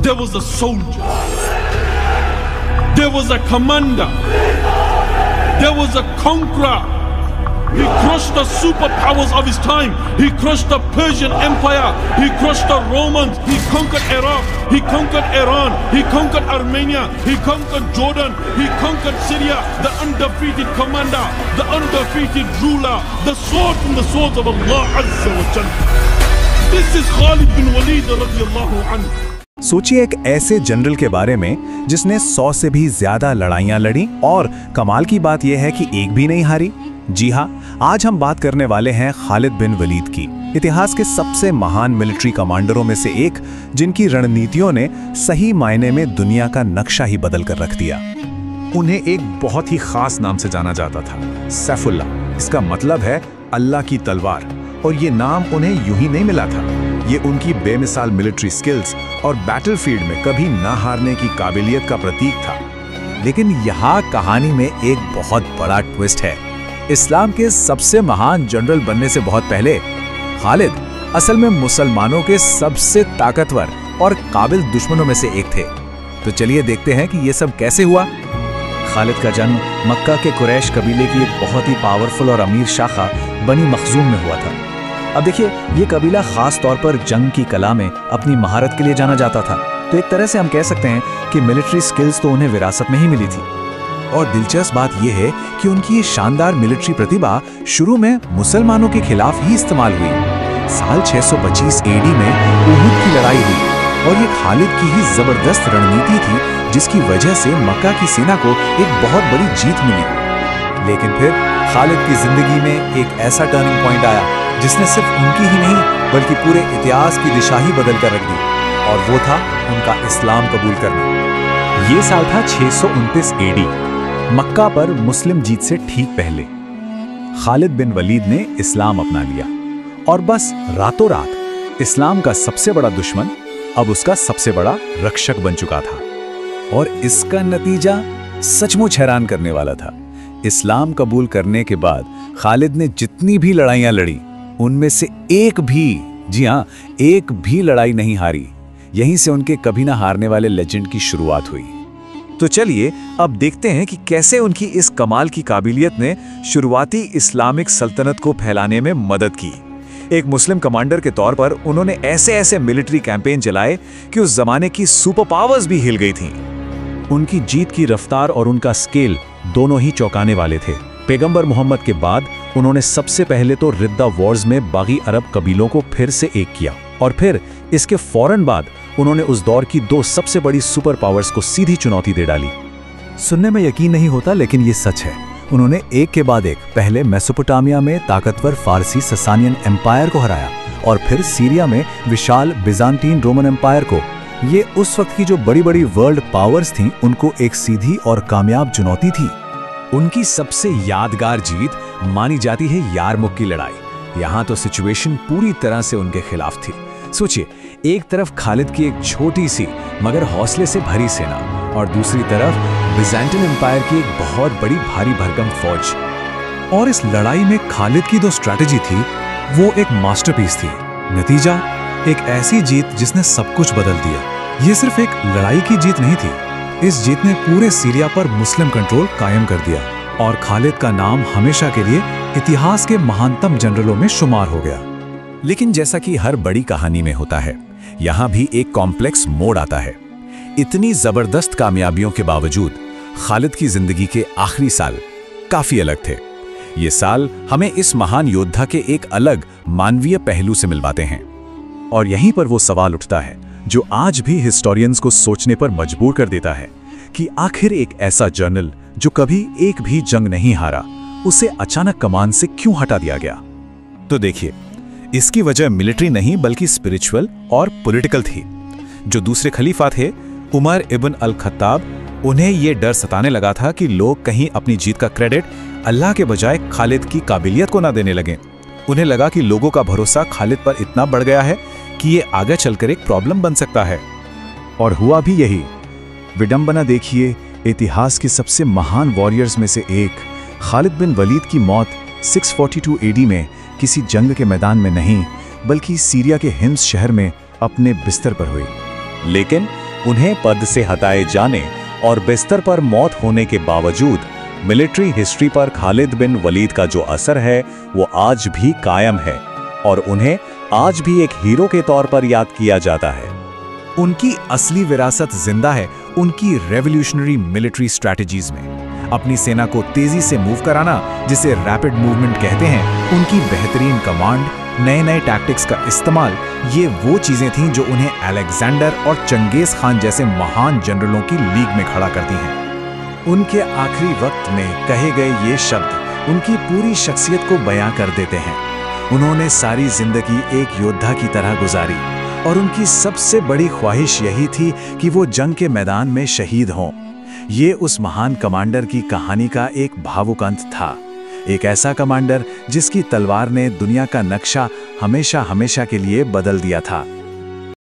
There was a soldier. There was a commander. There was a conqueror. He crushed the superpowers of his time. He crushed the Persian Empire. He crushed the Romans. He conquered Iraq. He conquered Iran. He conquered Armenia. He conquered Jordan. He conquered Syria. The undefeated commander. The undefeated ruler. The sword from the swords of Allah Azza wa Jalla. This is Khalid bin Walid radiyallahu anhu. सोचिए एक ऐसे general के बारे में जिसने 100 से भी ज्यादा लड़ाइयां लड़ी और कमाल की बात यह है कि एक भी नहीं हारी। जी हाँ, आज हम बात करने वाले हैं खालिद बिन वलीद की, इतिहास के सबसे महान मिलिट्री कमांडरों में से एक, जिनकी रणनीतियों ने सही मायने में दुनिया का नक्शा ही बदल कर रख दिया। उन्हें एक बहुत ही खास नाम से जाना जाता था, सैफुल्लाह। इसका मतलब है अल्लाह की तलवार, और ये नाम उन्हें यूं ही नहीं मिला था। ये उनकी बेमिसाल मिलिट्री स्किल्स और बैटलफील्ड में कभी ना हारने की काबिलियत का प्रतीक था। लेकिन यहाँ कहानी में एक बहुत बड़ा ट्विस्ट है। इस्लाम के सबसे महान जनरल बनने से बहुत पहले खालिद असल में मुसलमानों के सबसे ताकतवर और काबिल दुश्मनों में से एक थे। तो चलिए देखते हैं कि ये सब कैसे हुआ। खालिद का जन्म मक्का के कुरैश कबीले की एक बहुत ही पावरफुल और अमीर शाखा बनी मखजूम में हुआ था। अब देखिए, ये कबीला खास तौर पर जंग की कला में अपनी महारत के लिए जाना जाता था। तो एक तरह से हम कह सकते हैं कि मिलिट्री स्किल्स तो उन्हें विरासत में ही मिली थी। और दिलचस्प बात यह है कि उनकी ये शानदार मिलिट्री प्रतिभा शुरू में मुसलमानों के खिलाफ ही इस्तेमाल हुई। साल 625 एडी में उहुद की लड़ाई हुई, और ये खालिद की ही जबरदस्त रणनीति थी, जिसकी वजह से मक्का की सेना को एक बहुत बड़ी जीत मिली। लेकिन फिर खालिद की जिंदगी में एक ऐसा टर्निंग पॉइंट आया जिसने सिर्फ उनकी ही नहीं बल्कि पूरे इतिहास की दिशा ही बदल कर रख दी, और वो था उनका इस्लाम कबूल करना। ये साल था 629 एडी, मक्का पर मुस्लिम जीत से ठीक पहले। खालिद बिन वलीद ने इस्लाम अपना लिया, और बस रातों रात इस्लाम का सबसे बड़ा दुश्मन अब उसका सबसे बड़ा रक्षक बन चुका था। और इसका नतीजा सचमुच हैरान करने वाला था। इस्लाम कबूल करने के बाद खालिद ने जितनी भी लड़ाइयां लड़ी, उनमें से एक भी, जी हाँ, एक भी लड़ाई नहीं हारी। यहीं से उनके कभी ना हारने वाले लेजेंड की शुरुआत हुई। तो चलिए अब देखते हैं कि कैसे उनकी इस कमाल की काबिलियत ने शुरुआती इस्लामिक सल्तनत को फैलाने में मदद की। एक मुस्लिम कमांडर के तौर पर उन्होंने ऐसे ऐसे मिलिट्री कैंपेन चलाए कि उस जमाने की सुपर पावर्स भी हिल गई थीं। उनकी जीत की रफ्तार और उनका स्केल दोनों ही चौंकाने वाले थे। पैगंबर मोहम्मद के बाद उन्होंने सबसे पहले तो रिद्दा वॉर्स में बागी अरब कबीलों को फिर से एक किया, और फिर इसके फौरन बाद उन्होंने उस दौर की दो सबसे बड़ी सुपर पावर्स को सीधी चुनौती दे डाली। सुनने में यकीन नहीं होता, लेकिन ये सच है। उन्होंने एक के बाद एक पहले मेसोपोटामिया में ताकतवर फारसी ससानियन एम्पायर को हराया, और फिर सीरिया में विशाल बिजांतीन रोमन एम्पायर को। ये उस वक्त की जो बड़ी बड़ी वर्ल्ड पावर्स थीं, उनको एक सीधी और कामयाब चुनौती थी। उनकी सबसे यादगार जीत मानी जाती है यारमुक की लड़ाई। यहाँ तो सिचुएशन पूरी तरह से उनके खिलाफ थी। सोचिए, एक तरफ खालिद की एक छोटी सी मगर हौसले से भरी सेना, और दूसरी तरफ बिजांटिन एम्पायर की एक बहुत बड़ी भारी भरकम फौज। और इस लड़ाई में खालिद की जो स्ट्रैटेजी थी वो एक मास्टरपीस थी। नतीजा एक ऐसी जीत जिसने सब कुछ बदल दिया। ये सिर्फ एक लड़ाई की जीत नहीं थी, इस जीत ने पूरे सीरिया पर मुस्लिम कंट्रोल कायम कर दिया, और खालिद का नाम हमेशा के लिए इतिहास के महानतम जनरलों में शुमार हो गया। लेकिन जैसा कि हर बड़ी कहानी में होता है, यहाँ भी एक कॉम्प्लेक्स मोड़ आता है। इतनी जबरदस्त कामयाबियों के बावजूद खालिद की जिंदगी के आखिरी साल काफी अलग थे। ये साल हमें इस महान योद्धा के एक अलग मानवीय पहलू से मिलवाते हैं, और यहीं पर वो सवाल उठता है जो आज भी हिस्टोरियंस को सोचने पर मजबूर कर देता है कि आखिर एक ऐसा जनरल जो कभी एक भी जंग नहीं हारा, उसे अचानक कमान से क्यों हटा दिया गया। तो देखिए, इसकी वजह मिलिट्री नहीं बल्कि स्पिरिचुअल और पॉलिटिकल थी। जो दूसरे खलीफा थे, उमर इब्न अल खत्ताब, उन्हें यह डर सताने लगा था कि लोग कहीं अपनी जीत का क्रेडिट अल्लाह के बजाय खालिद की काबिलियत को ना देने लगें। उन्हें लगा कि लोगों का भरोसा खालिद पर इतना बढ़ गया है कि ये आगे चलकर एक प्रॉब्लम बन सकता है। और हुआ भी यही। विडंबना देखिए, इतिहास के सबसे महान वॉरियर्स में से एक खालिद बिन वलीद की मौत 642 एडी में किसी जंग के मैदान में नहीं बल्कि सीरिया के हिम्स शहर में अपने बिस्तर पर हुई। लेकिन उन्हें पद से हटाए जाने और बिस्तर पर मौत होने के बावजूद मिलिट्री हिस्ट्री पर खालिद बिन वलीद का जो असर है वो आज भी कायम है और उन्हें आज भी एक हीरो के तौर पर याद किया जाता है। उनकी असली विरासत जिंदा है उनकी रेवोल्यूशनरी मिलिट्री स्ट्रैटेजीज में। अपनी सेना को तेजी से मूव कराना, जिसे रैपिड मूवमेंट कहते हैं, उनकी बेहतरीन कमांड, नए-नए टैक्टिक्स का इस्तेमाल, ये वो चीजें थीं जो उन्हें अलेक्जेंडर और चंगेज खान जैसे महान जनरलों की लीग में खड़ा करती हैं। उनके आखिरी वक्त में कहे गए ये शब्द उनकी पूरी शख्सियत को बयां कर देते हैं। उन्होंने सारी जिंदगी एक योद्धा की तरह गुजारी और उनकी सबसे बड़ी ख्वाहिश यही थी कि वो जंग के मैदान में शहीद हों। ये उस महान कमांडर की कहानी का एक भावुक अंत था, एक ऐसा कमांडर जिसकी तलवार ने दुनिया का नक्शा हमेशा हमेशा के लिए बदल दिया था।